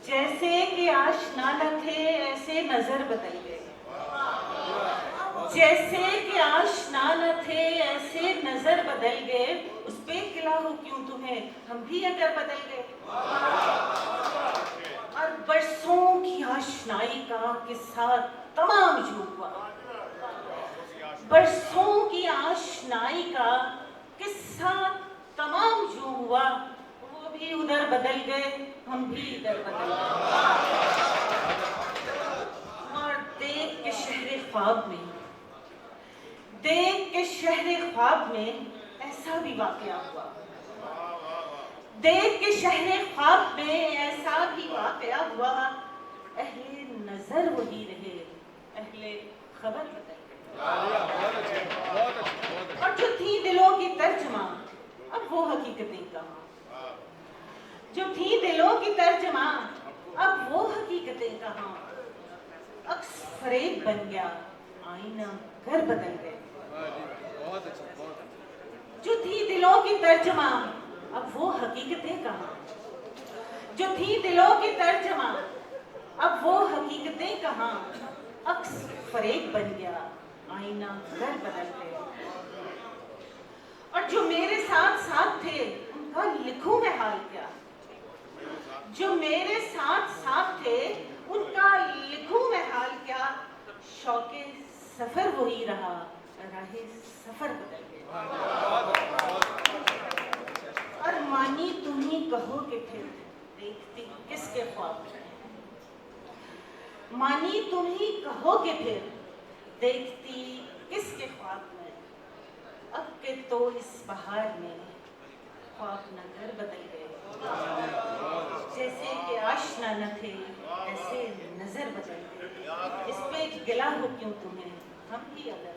जैसे कि आशना न थे ऐसे नजर बदल गए। जैसे कि आशना न थे ऐसे नजर बदल गए। उस पे गिला हो क्यों तुम्हें, हम भी अगर बदल गए। और बरसों की आशनाई का किस्सा तमाम यूं हुआ। बरसों की आशनाई का किस्सा तमाम यूं हुआ। वो भी उधर बदल गए, हम भी इधर बदल गए। और देख के शहरे ख्वाब में, देख के शहरे ख्वाब में ऐसा भी वाकया हुआ। देख के शहरे ख्वाब में ऐसा भी वाकया हुआ। अहले नजर वही रहे, अहले खबर बदल गए। और जो थी दिलों की तर्जमा, अब वो हकीकतें कहाँ। जो थी दिलों की तर्जमा, अब वो हकीकतें कहाँ। अक्स फरेब बन गया, आईना घर बदल गए। जो थी दिलों की तर्जमा, अब वो हकीकतें कहाँ। जो थी दिलों की तर्जमा, अब वो हकीकतें कहाँ। अक्स फरेब बन गया, आईना घर बदल गए। और जो मेरे साथ साथ थे उनका लिखूं मैं हाल क्या। जो मेरे साथ साथ थे उनका लिखूं मैं हाल क्या। शौके सफर वही रहा, राहे सफर बदल गए। और मानी तुम ही कहोगे फिर, देखती किसके ख्वाब में। मानी तुम ही कहोगे फिर, देखती किसके ख्वाब में। अब के तो इस बहार में ख्वाब नगर बदल गए। जैसे कि आशना न थे ऐसे नजर बदल गए। इस पे गिला हो क्यों तुम्हें, हम भी अगर